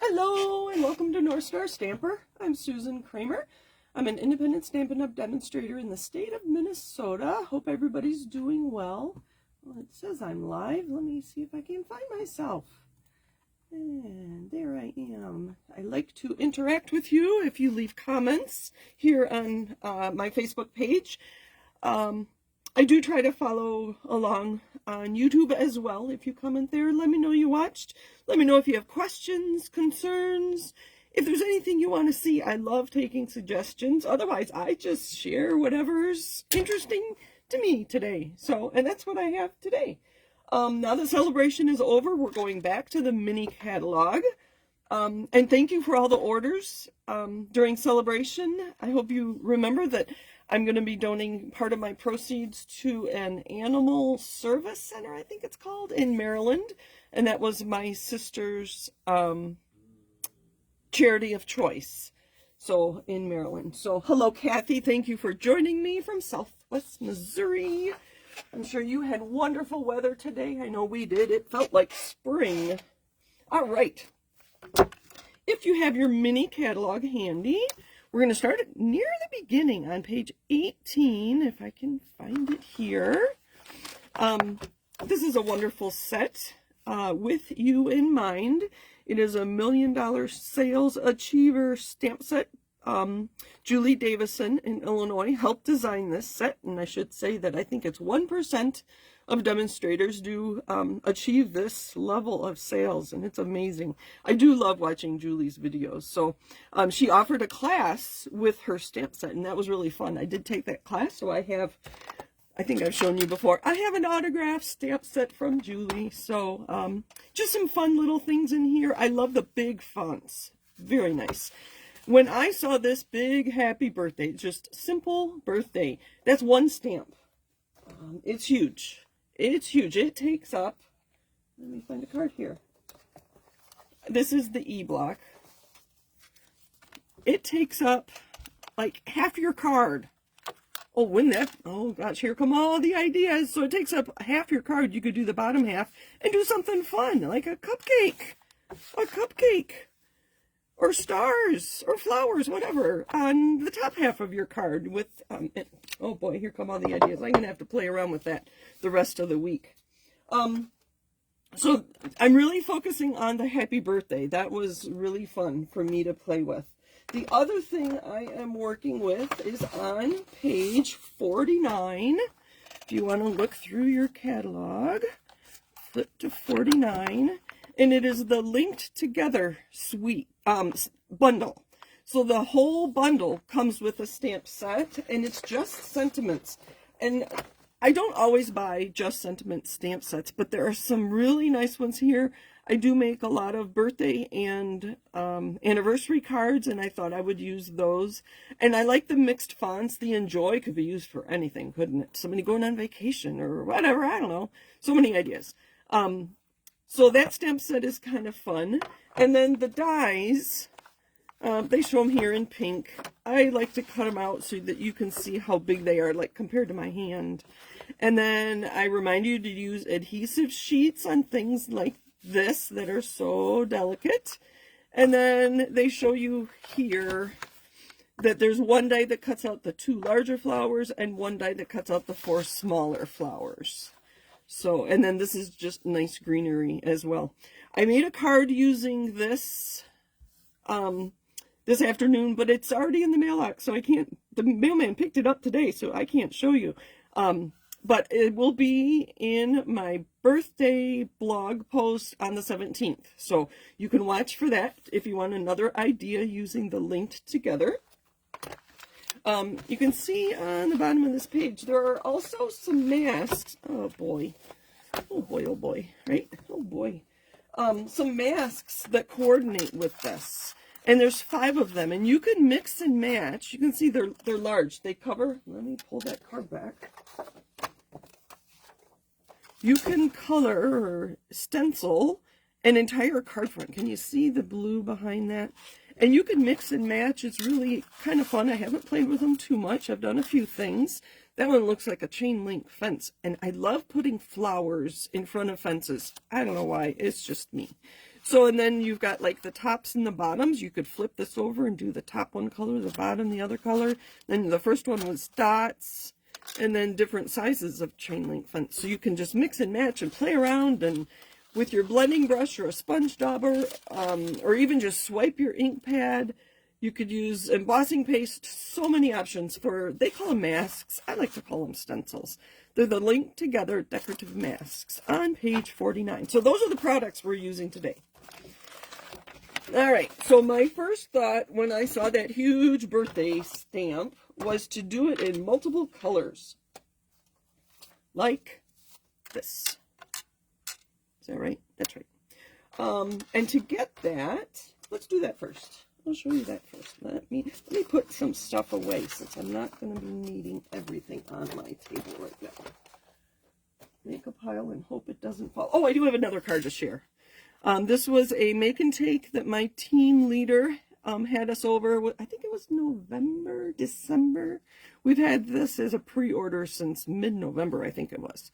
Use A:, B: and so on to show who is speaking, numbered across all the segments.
A: Hello and welcome to North Star Stamper. I'm Susan Kramer. I'm an independent Stampin' Up! Demonstrator in the state of Minnesota. Hope everybody's doing well. Well, it says I'm live. Let me see if I can find myself. And there I am. I like to interact with you if you leave comments here on my Facebook page. I do try to follow along on YouTube as well. If you comment there, let me know you watched. Let me know if you have questions, concerns, if there's anything you want to see. I love taking suggestions. Otherwise, I just share whatever's interesting to me today. And that's what I have today. Now the celebration is over. We're going back to the mini catalog. And thank you for all the orders during celebration. I hope you remember that I'm going to be donating part of my proceeds to an animal service center, I think it's called, in Maryland. And that was my sister's charity of choice, so in Maryland. So hello, Kathy. Thank you for joining me from Southwest Missouri. I'm sure you had wonderful weather today. I know we did. It felt like spring. All right. If you have your mini catalog handy, we're going to start near the beginning on page 18, if I can find it here. This is a wonderful set with you in mind. It is a $1 Million Sales Achiever stamp set. Julie Davison in Illinois helped design this set, and I should say that I think it's 1% of demonstrators do achieve this level of sales, and it's amazing. I do love watching Julie's videos. So she offered a class with her stamp set, and that was really fun. I did take that class, so I think I've shown you before, I have an autographed stamp set from Julie. So just some fun little things in here. I love the big fonts. Very nice. When I saw this big happy birthday, just simple birthday, that's one stamp. It's huge. It's huge. It takes up, let me find a card here. This is the E-block. It takes up like half your card. Oh, oh gosh, here come all the ideas. So it takes up half your card. You could do the bottom half and do something fun, like a cupcake. Or stars, or flowers, whatever, on the top half of your card with, oh boy, here come all the ideas. I'm going to have to play around with that the rest of the week. So I'm really focusing on the happy birthday. That was really fun for me to play with. The other thing I am working with is on page 49. If you want to look through your catalog, flip to 49. And it is the linked together bundle. So the whole bundle comes with a stamp set, and it's just sentiments. And I don't always buy just sentiment stamp sets, but there are some really nice ones here. I do make a lot of birthday and anniversary cards, and I thought I would use those. And I like the mixed fonts. The Enjoy could be used for anything, couldn't it? Somebody going on vacation or whatever, I don't know. So many ideas. So that stamp set is kind of fun. And then the dies, they show them here in pink. I like to cut them out so that you can see how big they are, like compared to my hand. And then I remind you to use adhesive sheets on things like this that are so delicate. And then they show you here that there's one die that cuts out the 2 larger flowers and one die that cuts out the 4 smaller flowers. So, and then this is just nice greenery as well. I made a card using this this afternoon, but it's already in the mailbox, so I can't, the mailman picked it up today, so I can't show you. But it will be in my birthday blog post on the 17th. So you can watch for that if you want another idea using the linked together. You can see on the bottom of this page, there are also some masks. Oh boy, right? Oh boy. Some masks that coordinate with this. And there's 5 of them, and you can mix and match. You can see they're large. They cover, let me pull that card back. You can color or stencil an entire card front. Can you see the blue behind that? And you can mix and match. It's really kind of fun. I haven't played with them too much. I've done a few things. That one looks like a chain link fence. And I love putting flowers in front of fences. I don't know why. It's just me. So, and then you've got like the tops and the bottoms. You could flip this over and do the top one color, the bottom the other color. Then the first one was dots, and then different sizes of chain link fence. So you can just mix and match and play around, and with your blending brush or a sponge dauber, or even just swipe your ink pad. You could use embossing paste, so many options for, they call them masks. I like to call them stencils. They're the linked together decorative masks on page 49. So those are the products we're using today. All right, so my first thought when I saw that huge birthday stamp was to do it in multiple colors. Like this. Is that right? That's right. And to get that, let's do that first. I'll show you that first. Let me put some stuff away since I'm not going to be needing everything on my table right now. Make a pile and hope it doesn't fall. Oh, I do have another card to share. This was a make and take that my team leader had us over. I think it was November, December. We've had this as a pre-order since mid-November, I think it was.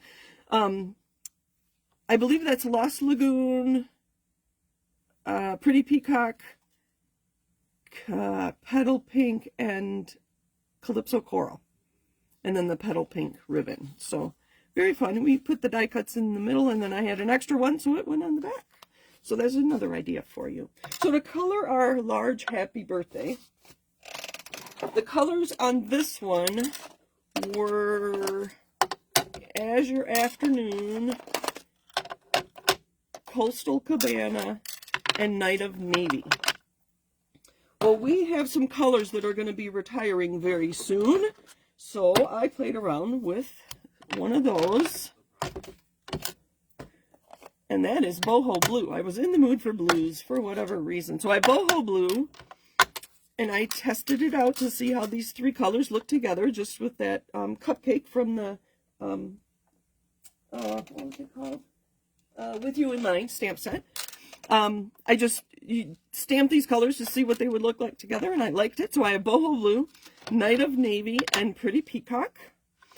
A: I believe that's Lost Lagoon, Pretty Peacock, Petal Pink, and Calypso Coral, and then the Petal Pink ribbon. So very fun. We put the die cuts in the middle, and then I had an extra one, so it went on the back. So there's another idea for you. So to color our large happy birthday, the colors on this one were Azure Afternoon, Coastal Cabana, and Night of Navy. Well, we have some colors that are going to be retiring very soon, so I played around with one of those, and that is boho blue. I was in the mood for blues for whatever reason, so I boho blue, and I tested it out to see how these three colors look together, just with that cupcake from the, what was it called? With You in Mind stamp set. I just stamped these colors to see what they would look like together, and I liked it. So I have boho blue, Night of Navy, and Pretty Peacock.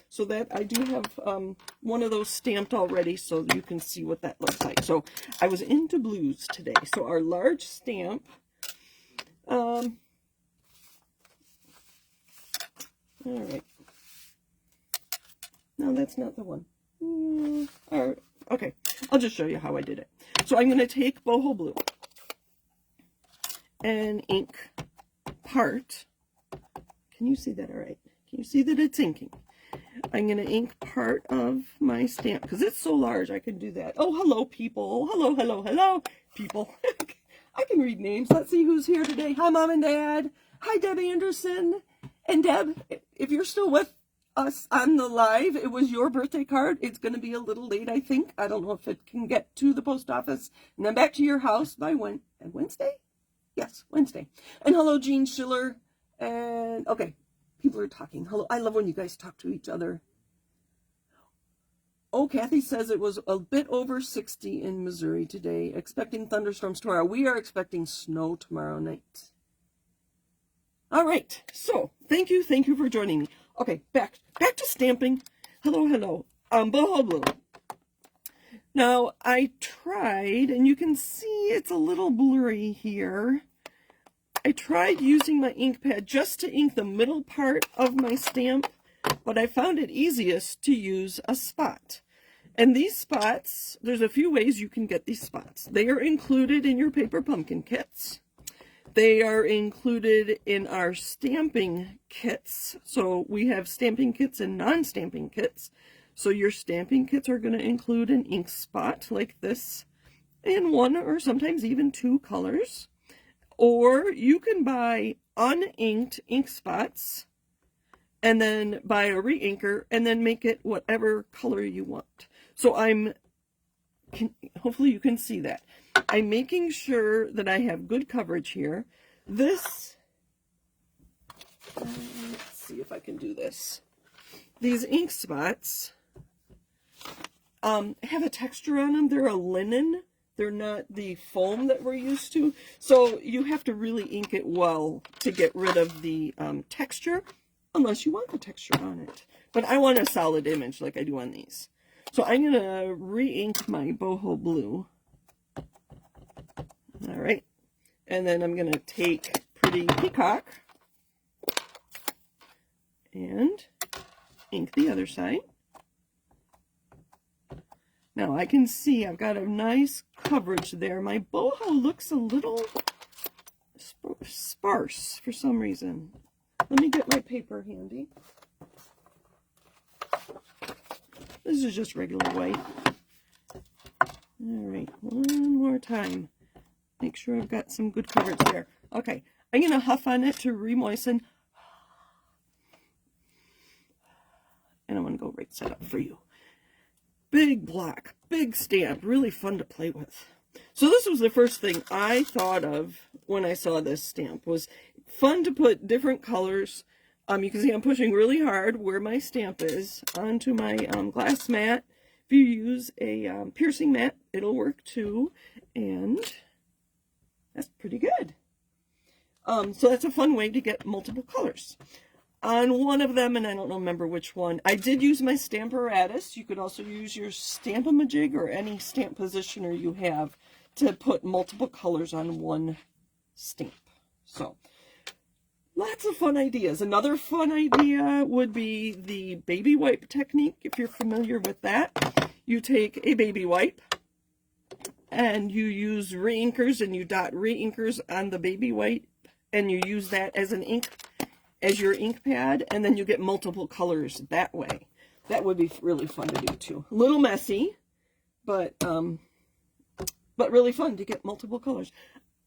A: So that I do have one of those stamped already, so you can see what that looks like. So I was into blues today. So our large stamp, all right. No, that's not the one. All right. Okay, I'll just show you how I did it. So I'm going to take boho blue and ink part. Can you see that all right? Can you see that it's inking? I'm going to ink part of my stamp because it's so large I can do that. Oh, hello, people. Hello, hello, hello, people. I can read names. Let's see who's here today. Hi, Mom and Dad. Hi, Deb Anderson. And Deb, if you're still with us on the live, it was your birthday card. It's going to be a little late, I think. I don't know if it can get to the post office and then back to your house by Wednesday? Yes, Wednesday. And hello, Jean Schiller. And okay, people are talking. Hello, I love when you guys talk to each other. Oh, Kathy says it was a bit over 60 in Missouri today. Expecting thunderstorms tomorrow. We are expecting snow tomorrow night. All right, so thank you for joining me. Okay, back to stamping. Hello, hello. Boho blue. Now, I tried, and you can see it's a little blurry here. I tried using my ink pad just to ink the middle part of my stamp, but I found it easiest to use a spot. And these spots, there's a few ways you can get these spots. They are included in your paper pumpkin kits. They are included in our stamping kits. So we have stamping kits and non-stamping kits. So your stamping kits are going to include an ink spot like this in one or sometimes even two colors. Or you can buy uninked ink spots and then buy a re-inker and then make it whatever color you want. So hopefully you can see that. I'm making sure that I have good coverage here. This, let's see if I can do this. These ink spots have a texture on them. They're a linen. They're not the foam that we're used to. So you have to really ink it well to get rid of the texture, unless you want the texture on it. But I want a solid image like I do on these. So I'm going to re-ink my boho blue. And then I'm going to take Pretty Peacock and ink the other side. Now I can see I've got a nice coverage there. My boho looks a little sparse for some reason. Let me get my paper handy. This is just regular white. All right, one more time. Make sure I've got some good coverage there. Okay, I'm going to huff on it to re-moisten. And I'm going to go right side up for you. Big block, big stamp, really fun to play with. So this was the first thing I thought of when I saw this stamp, was fun to put different colors. You can see I'm pushing really hard where my stamp is onto my glass mat. If you use a piercing mat, it'll work too. And that's pretty good. So that's a fun way to get multiple colors. On one of them, and I don't remember which one, I did use my Stamparatus. You could also use your Stamp-A-Majig or any stamp positioner you have to put multiple colors on one stamp. So, lots of fun ideas. Another fun idea would be the baby wipe technique, if you're familiar with that. You take a baby wipe, and you use reinkers, and you dot reinkers on the baby wipe, and you use that as an ink, as your ink pad, and then you get multiple colors that way. That would be really fun to do too. A little messy, but really fun to get multiple colors.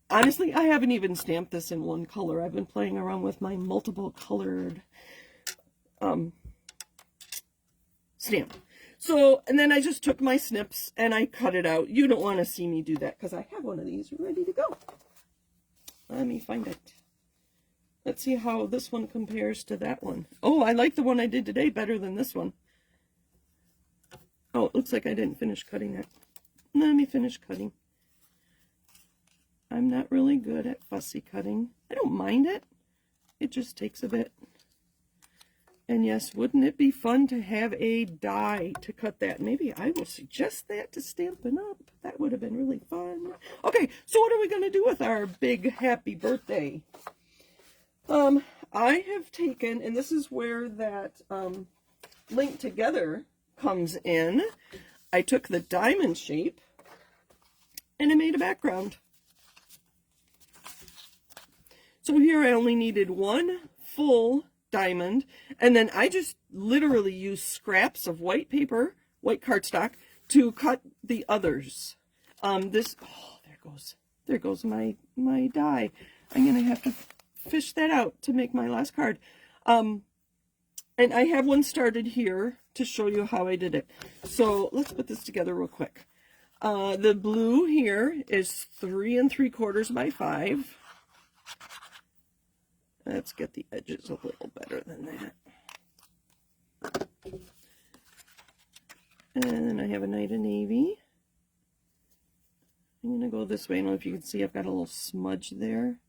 A: Honestly, I haven't even stamped this in one color. I've been playing around with my multiple colored stamp. So, and then I just took my snips and I cut it out. You don't want to see me do that because I have one of these ready to go. Let me find it. Let's see how this one compares to that one. Oh, I like the one I did today better than this one. Oh, it looks like I didn't finish cutting that. Let me finish cutting. I'm not really good at fussy cutting. I don't mind it. It just takes a bit. And yes, wouldn't it be fun to have a die to cut that? Maybe I will suggest that to Stampin' Up. That would have been really fun. Okay, so what are we going to do with our big happy birthday? I have taken, and this is where that link together comes in. I took the diamond shape and I made a background. So here I only needed one full diamond, and then I just literally used scraps of white paper, white cardstock, to cut the others. Oh, there goes my die. I'm gonna have to fish that out to make my last card. And I have one started here to show you how I did it. So let's put this together real quick. The blue here is 3 3/4 by 5. Let's get the edges a little better than that. And then I have a night of navy. I'm going to go this way. I don't know if you can see I've got a little smudge there.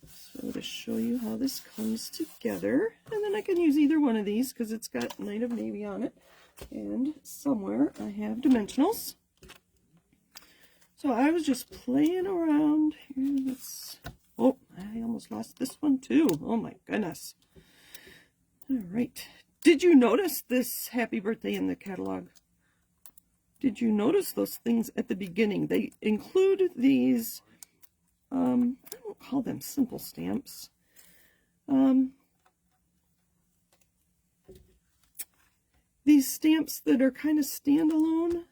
A: So to show you how this comes together, and then I can use either one of these because it's got Night of Navy on it, and somewhere I have dimensionals. So I was just playing around here. Oh, I almost lost this one too. Oh my goodness. All right. Did you notice this happy birthday in the catalog? Did you notice those things at the beginning? They include these I don't call them simple stamps. These stamps that are kind of standalone,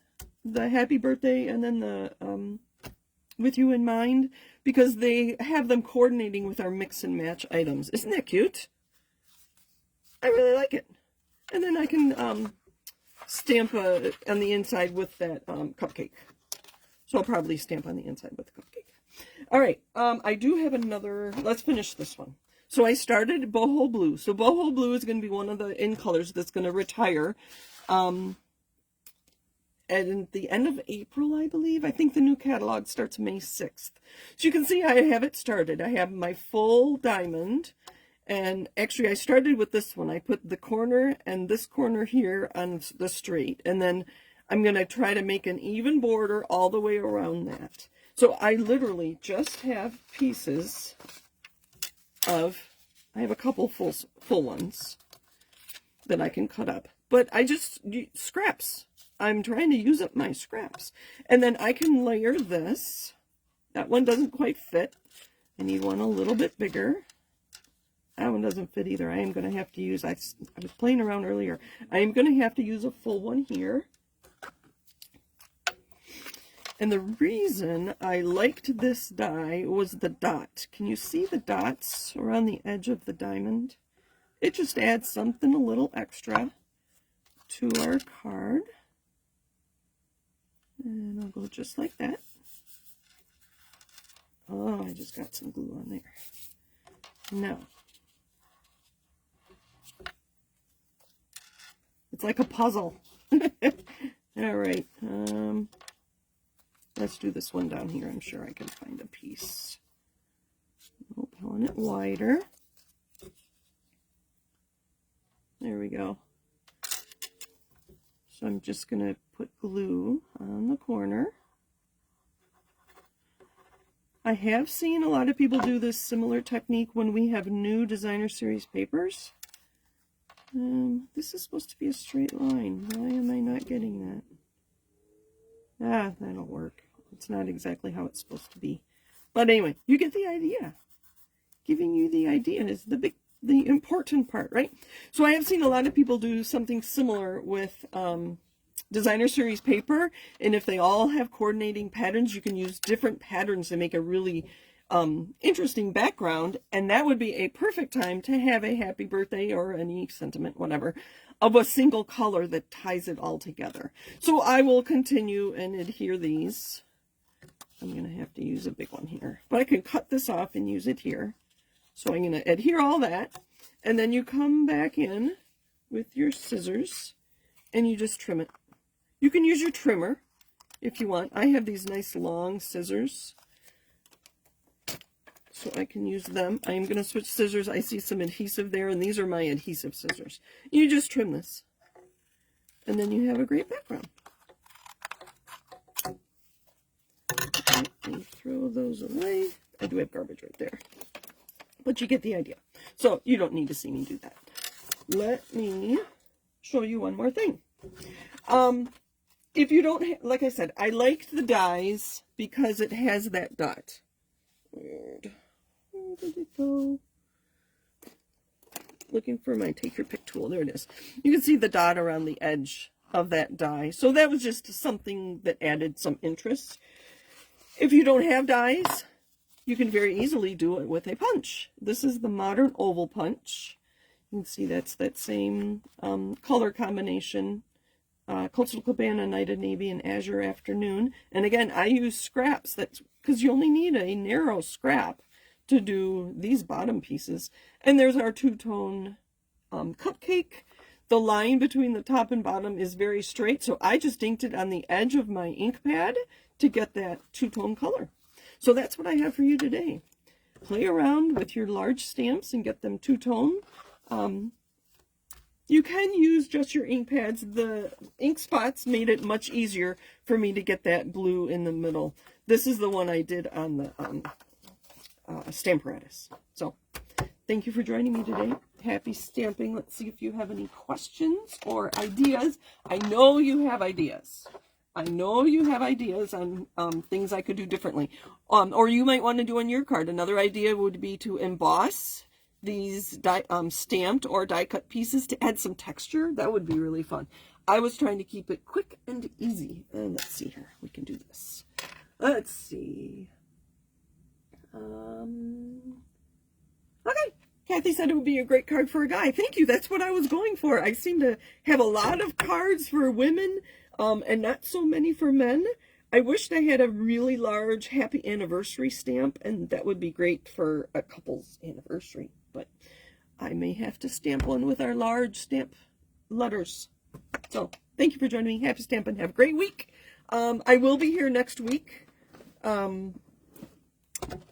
A: the happy birthday and then the with you in mind, because they have them coordinating with our mix and match items. Isn't that cute? I really like it. And then I can stamp on the inside with that cupcake. So I'll probably stamp on the inside with the cupcake. All right, I do have another. Let's finish this one. So I started boho blue. So boho blue is going to be one of the in colors that's going to retire at the end of April, I believe. I think the new catalog starts May 6th. So you can see I have it started. I have my full diamond. And actually, I started with this one. I put the corner and this corner here on the straight. And then I'm going to try to make an even border all the way around that. So I literally just have pieces of, I have a couple full ones that I can cut up. But I just, scraps. I'm trying to use up my scraps. And then I can layer this. That one doesn't quite fit. I need one a little bit bigger. That one doesn't fit either. I am going to have to use, I was playing around earlier. I am going to have to use a full one here. And the reason I liked this die was the dot. Can you see the dots around the edge of the diamond? It just adds something a little extra to our card. And I'll go just like that. Oh, I just got some glue on there. Now, it's like a puzzle. All right. Let's do this one down here. I'm sure I can find a piece. Oh, pulling it wider. There we go. So I'm just going to put glue on the corner. I have seen a lot of people do this similar technique when we have new designer series papers. This is supposed to be a straight line. Why am I not getting that? Ah, that'll work. It's not exactly how it's supposed to be. But anyway, you get the idea. Giving you the idea is the important part, right? So I have seen a lot of people do something similar with designer series paper, and if they all have coordinating patterns, you can use different patterns to make a really interesting background, and that would be a perfect time to have a happy birthday or any sentiment, whatever, of a single color that ties it all together. So I will continue and adhere these. I'm going to have to use a big one here, but I can cut this off and use it here. So I'm going to adhere all that, and then you come back in with your scissors and you just trim it. You can use your trimmer if you want. I have these nice long scissors, so I can use them. I am going to switch scissors. I see some adhesive there, and these are my adhesive scissors. You just trim this, and then you have a great background. Let me throw those away. I do have garbage right there, but you get the idea. So you don't need to see me do that. Let me show you one more thing. If you don't, like I said, I liked the dies because it has that dot. Weird. Where did it go? Looking for my take your pick tool. There it is. You can see the dot around the edge of that die. So that was just something that added some interest. If you don't have dies, you can very easily do it with a punch. This is the modern oval punch. You can see that's that same color combination. Coastal Cabana, Night of Navy, and Azure Afternoon. And again, I use scraps. That's because you only need a narrow scrap to do these bottom pieces. And there's our two-tone cupcake. The line between the top and bottom is very straight, so I just inked it on the edge of my ink pad to get that two-tone color. So that's what I have for you today. Play around with your large stamps and get them two-tone. You can use just your ink pads. The ink spots made it much easier for me to get that blue in the middle. This is the one I did on the Stamparatus. So, thank you for joining me today. Happy stamping. Let's see if you have any questions or ideas. I know you have ideas. I know you have ideas on things I could do differently. Or you might want to do on your card. Another idea would be to emboss these stamped or die cut pieces to add some texture. That would be really fun. I was trying to keep it quick and easy. And let's see here. We can do this. Let's see. Okay. Kathy said it would be a great card for a guy. Thank you. That's what I was going for. I seem to have a lot of cards for women and not so many for men. I wished I had a really large happy anniversary stamp, and that would be great for a couple's anniversary. But I may have to stamp one with our large stamp letters. So thank you for joining me. Happy stamping. Have a great week. I will be here next week. I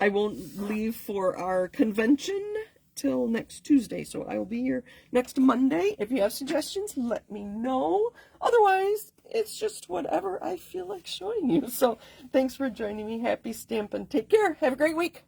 A: won't leave for our convention till next Tuesday, so I will be here next Monday. If you have suggestions, let me know. Otherwise, it's just whatever I feel like showing you. So thanks for joining me. Happy stamping. Take care. Have a great week.